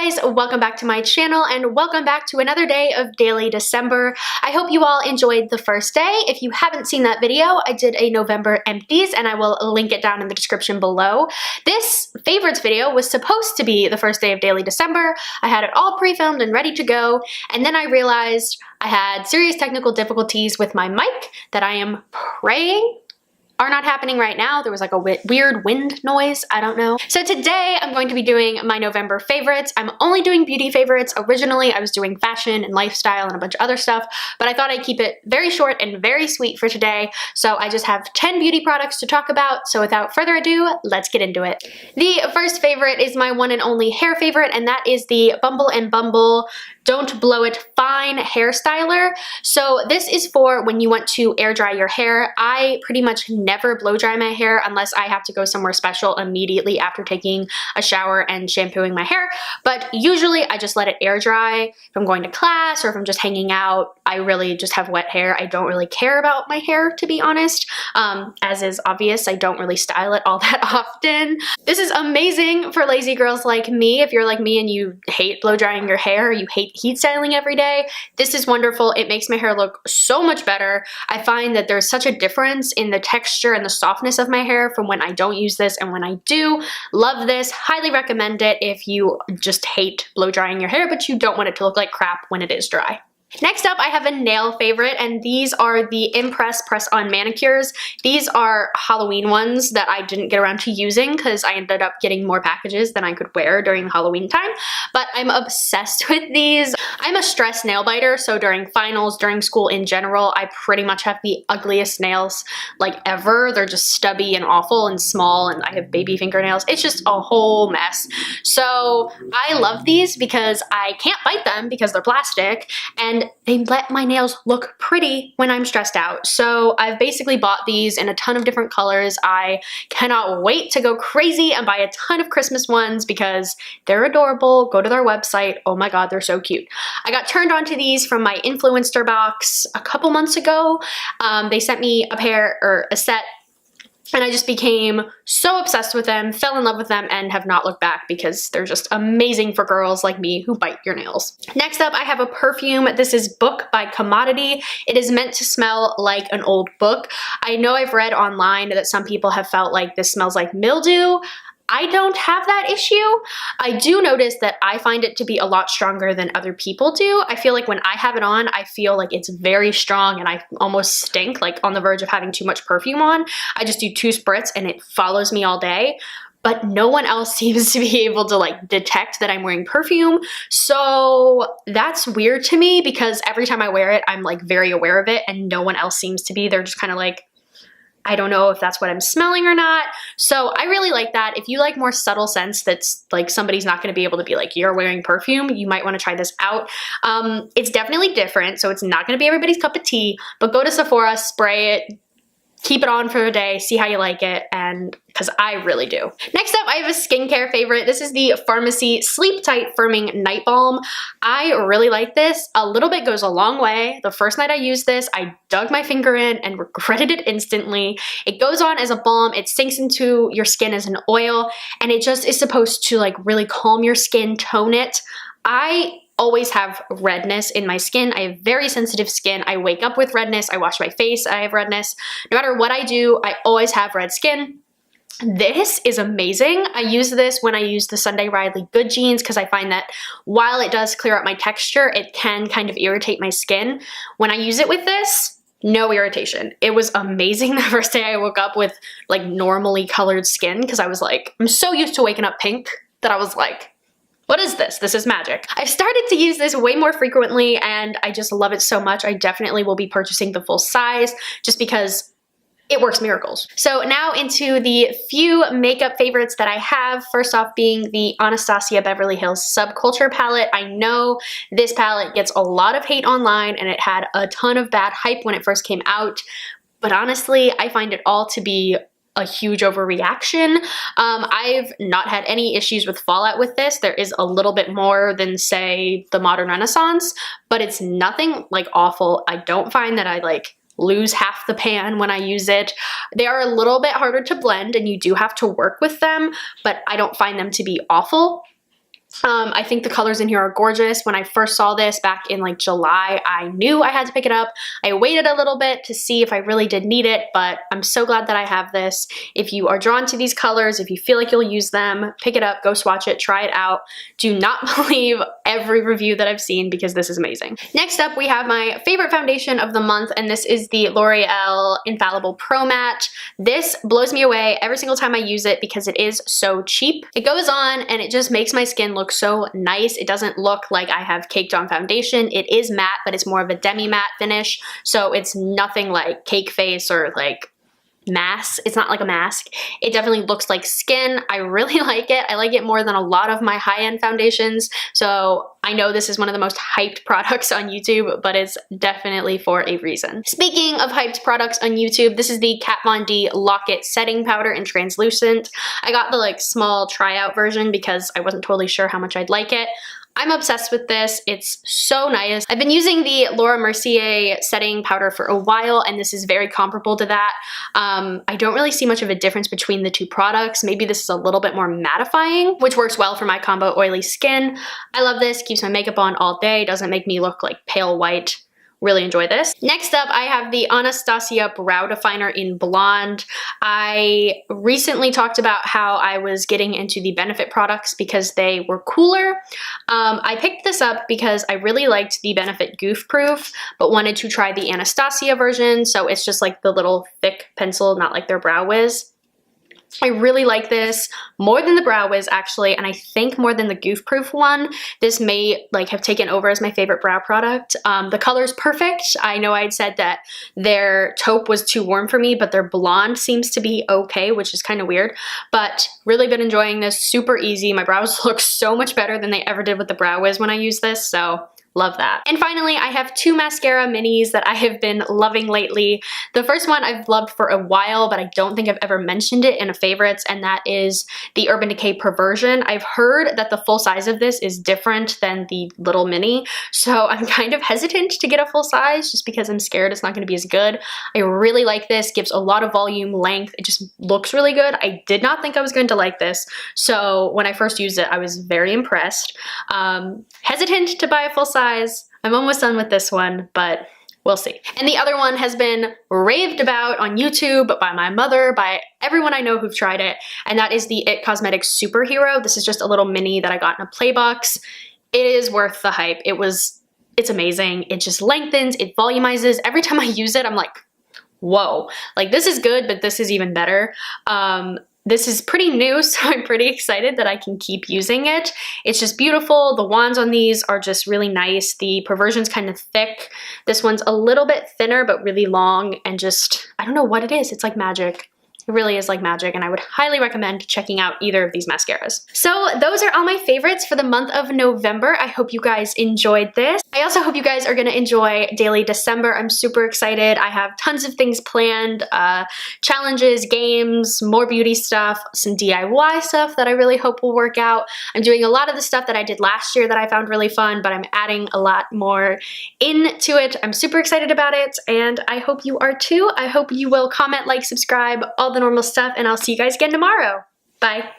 guys, welcome back to my channel and welcome back to another day of Daily December. I hope you all enjoyed the first day. If you haven't seen that video, I did a November empties and I will link it down in the description below. This favorites video was supposed to be the first day of Daily December. I had it all pre-filmed and ready to go, and then I realized I had serious technical difficulties with my mic that I am praying are not happening right now. There was like a weird wind noise, I don't know. So today I'm going to be doing my November favorites. I'm only doing beauty favorites. Originally I was doing fashion and lifestyle and a bunch of other stuff, but I thought I'd keep it very short and very sweet for today. So I just have 10 beauty products to talk about. So without further ado, let's get into it. The first favorite is my one and only hair favorite, and that is the Bumble and Bumble Don't Blow It Fine hair styler. So this is for when you want to air dry your hair. I pretty much never blow dry my hair unless I have to go somewhere special immediately after taking a shower and shampooing my hair. But usually I just let it air dry. If I'm going to class or if I'm just hanging out, I really just have wet hair. I don't really care about my hair, to be honest. As is obvious, I don't really style it all that often. This is amazing for lazy girls like me. If you're like me and you hate blow drying your hair, or you hate heat styling every day, this is wonderful. It makes my hair look so much better. I find that there's such a difference in the texture and the softness of my hair from when I don't use this and when I do. Love this. Highly recommend it if you just hate blow drying your hair but you don't want it to look like crap when it is dry. Next up, I have a nail favorite, and these are the Impress Press-On Manicures. These are Halloween ones that I didn't get around to using because I ended up getting more packages than I could wear during Halloween time, but I'm obsessed with these. I'm a stress nail biter, so during finals, during school in general, I pretty much have the ugliest nails like ever. They're just stubby and awful and small, and I have baby fingernails. It's just a whole mess. So I love these because I can't bite them because they're plastic, and they let my nails look pretty when I'm stressed out. So I've basically bought these in a ton of different colors. I cannot wait to go crazy and buy a ton of Christmas ones because they're adorable. Go to their website. Oh my god, they're so cute. I got turned on to these from my influencer box a couple months ago. They sent me a pair or a set, and I just became so obsessed with them, fell in love with them, and have not looked back because they're just amazing for girls like me who bite your nails. Next up, I have a perfume. This is Book by Commodity. It is meant to smell like an old book. I know I've read online that some people have felt like this smells like mildew. I don't have that issue. I do notice that I find it to be a lot stronger than other people do. I feel like when I have it on, I feel like it's very strong and I almost stink, like on the verge of having too much perfume on. I just do 2 spritz and it follows me all day. But no one else seems to be able to like detect that I'm wearing perfume. So that's weird to me because every time I wear it, I'm like very aware of it and no one else seems to be. They're just kind of like, I don't know if that's what I'm smelling or not. So I really like that. If you like more subtle scents that's like somebody's not going to be able to be like, you're wearing perfume, you might want to try this out. It's definitely different, so it's not going to be everybody's cup of tea, but go to Sephora, spray it, keep it on for a day, see how you like it, and because I really do. Next up, I have a skincare favorite. This is the Pharmacy Sleep Tight Firming Night Balm. I really like this. A little bit goes a long way. The first night I used this, I dug my finger in and regretted it instantly. It goes on as a balm, it sinks into your skin as an oil, and it just is supposed to like really calm your skin, tone it. I always have redness in my skin. I have very sensitive skin. I wake up with redness. I wash my face, I have redness. No matter what I do, I always have red skin. This is amazing. I use this when I use the Sunday Riley Good Jeans because I find that while it does clear up my texture, it can kind of irritate my skin. When I use it with this, no irritation. It was amazing the first day I woke up with like normally colored skin because I was like, I'm so used to waking up pink that I was like, what is this? This is magic. I've started to use this way more frequently and I just love it so much. I definitely will be purchasing the full size just because it works miracles. So now into the few makeup favorites that I have. First off being the Anastasia Beverly Hills Subculture palette. I know this palette gets a lot of hate online and it had a ton of bad hype when it first came out, but honestly, I find it all to be a huge overreaction. I've not had any issues with fallout with this. There is a little bit more than say the Modern Renaissance, but it's nothing like awful. I don't find that I like lose half the pan when I use it. They are a little bit harder to blend and you do have to work with them, but I don't find them to be awful. I think the colors in here are gorgeous. When I first saw this back in like July, I knew I had to pick it up. I waited a little bit to see if I really did need it, but I'm so glad that I have this. If you are drawn to these colors, if you feel like you'll use them, pick it up, go swatch it, try it out. Do not believe every review that I've seen because this is amazing. Next up, we have my favorite foundation of the month, and this is the L'Oreal Infallible Pro Matte. This blows me away every single time I use it because it is so cheap. It goes on and it just makes my skin look so nice. It doesn't look like I have caked on foundation. It is matte, but it's more of a demi-matte finish, so it's nothing like cake face or like mask. It's not like a mask. It definitely looks like skin. I really like it. I like it more than a lot of my high-end foundations, so I know this is one of the most hyped products on YouTube, but it's definitely for a reason. Speaking of hyped products on YouTube, this is the Kat Von D Lock It Setting Powder in Translucent. I got the like small tryout version because I wasn't totally sure how much I'd like it. I'm obsessed with this. It's so nice. I've been using the Laura Mercier setting powder for a while, and this is very comparable to that. I don't really see much of a difference between the two products. Maybe this is a little bit more mattifying, which works well for my combo oily skin. I love this. Keeps my makeup on all day. Doesn't make me look like pale white. Really enjoy this. Next up, I have the Anastasia Brow Definer in Blonde. I recently talked about how I was getting into the Benefit products because they were cooler. I picked this up because I really liked the Benefit Goof Proof, but wanted to try the Anastasia version, so it's just like the little thick pencil, not like their Brow Wiz. I really like this more than the Brow Wiz actually, and I think more than the Goof Proof one. This may like have taken over as my favorite brow product. The color's perfect. I know I'd said that their taupe was too warm for me, but their blonde seems to be okay, which is kind of weird, but really been enjoying this. Super easy. My brows look so much better than they ever did with the Brow Wiz when I used this, so love that. And finally, I have two mascara minis that I have been loving lately. The first one I've loved for a while, but I don't think I've ever mentioned it in a favorites, and that is the Urban Decay Perversion. I've heard that the full size of this is different than the little mini, so I'm kind of hesitant to get a full size just because I'm scared it's not going to be as good. I really like this. Gives a lot of volume, length. It just looks really good. I did not think I was going to like this, so when I first used it, I was very impressed. Hesitant to buy a full size. I'm almost done with this one, but we'll see. And the other one has been raved about on YouTube by my mother, by everyone I know who've tried it, and that is the IT Cosmetics Superhero. This is just a little mini that I got in a play box. It is worth the hype. It's amazing. It just lengthens, it volumizes. Every time I use it, I'm like, whoa, like this is good, but this is even better. This is pretty new, so I'm pretty excited that I can keep using it. It's just beautiful. The wands on these are just really nice. The Perversion's kind of thick. This one's a little bit thinner, but really long, and just, I don't know what it is. It's like magic. It really is like magic, and I would highly recommend checking out either of these mascaras. So those are all my favorites for the month of November. I hope you guys enjoyed this. I also hope you guys are gonna enjoy Daily December. I'm super excited. I have tons of things planned, challenges, games, more beauty stuff, some DIY stuff that I really hope will work out. I'm doing a lot of the stuff that I did last year that I found really fun, but I'm adding a lot more into it. I'm super excited about it, and I hope you are too. I hope you will comment, like, subscribe, all the normal stuff, and I'll see you guys again tomorrow. Bye.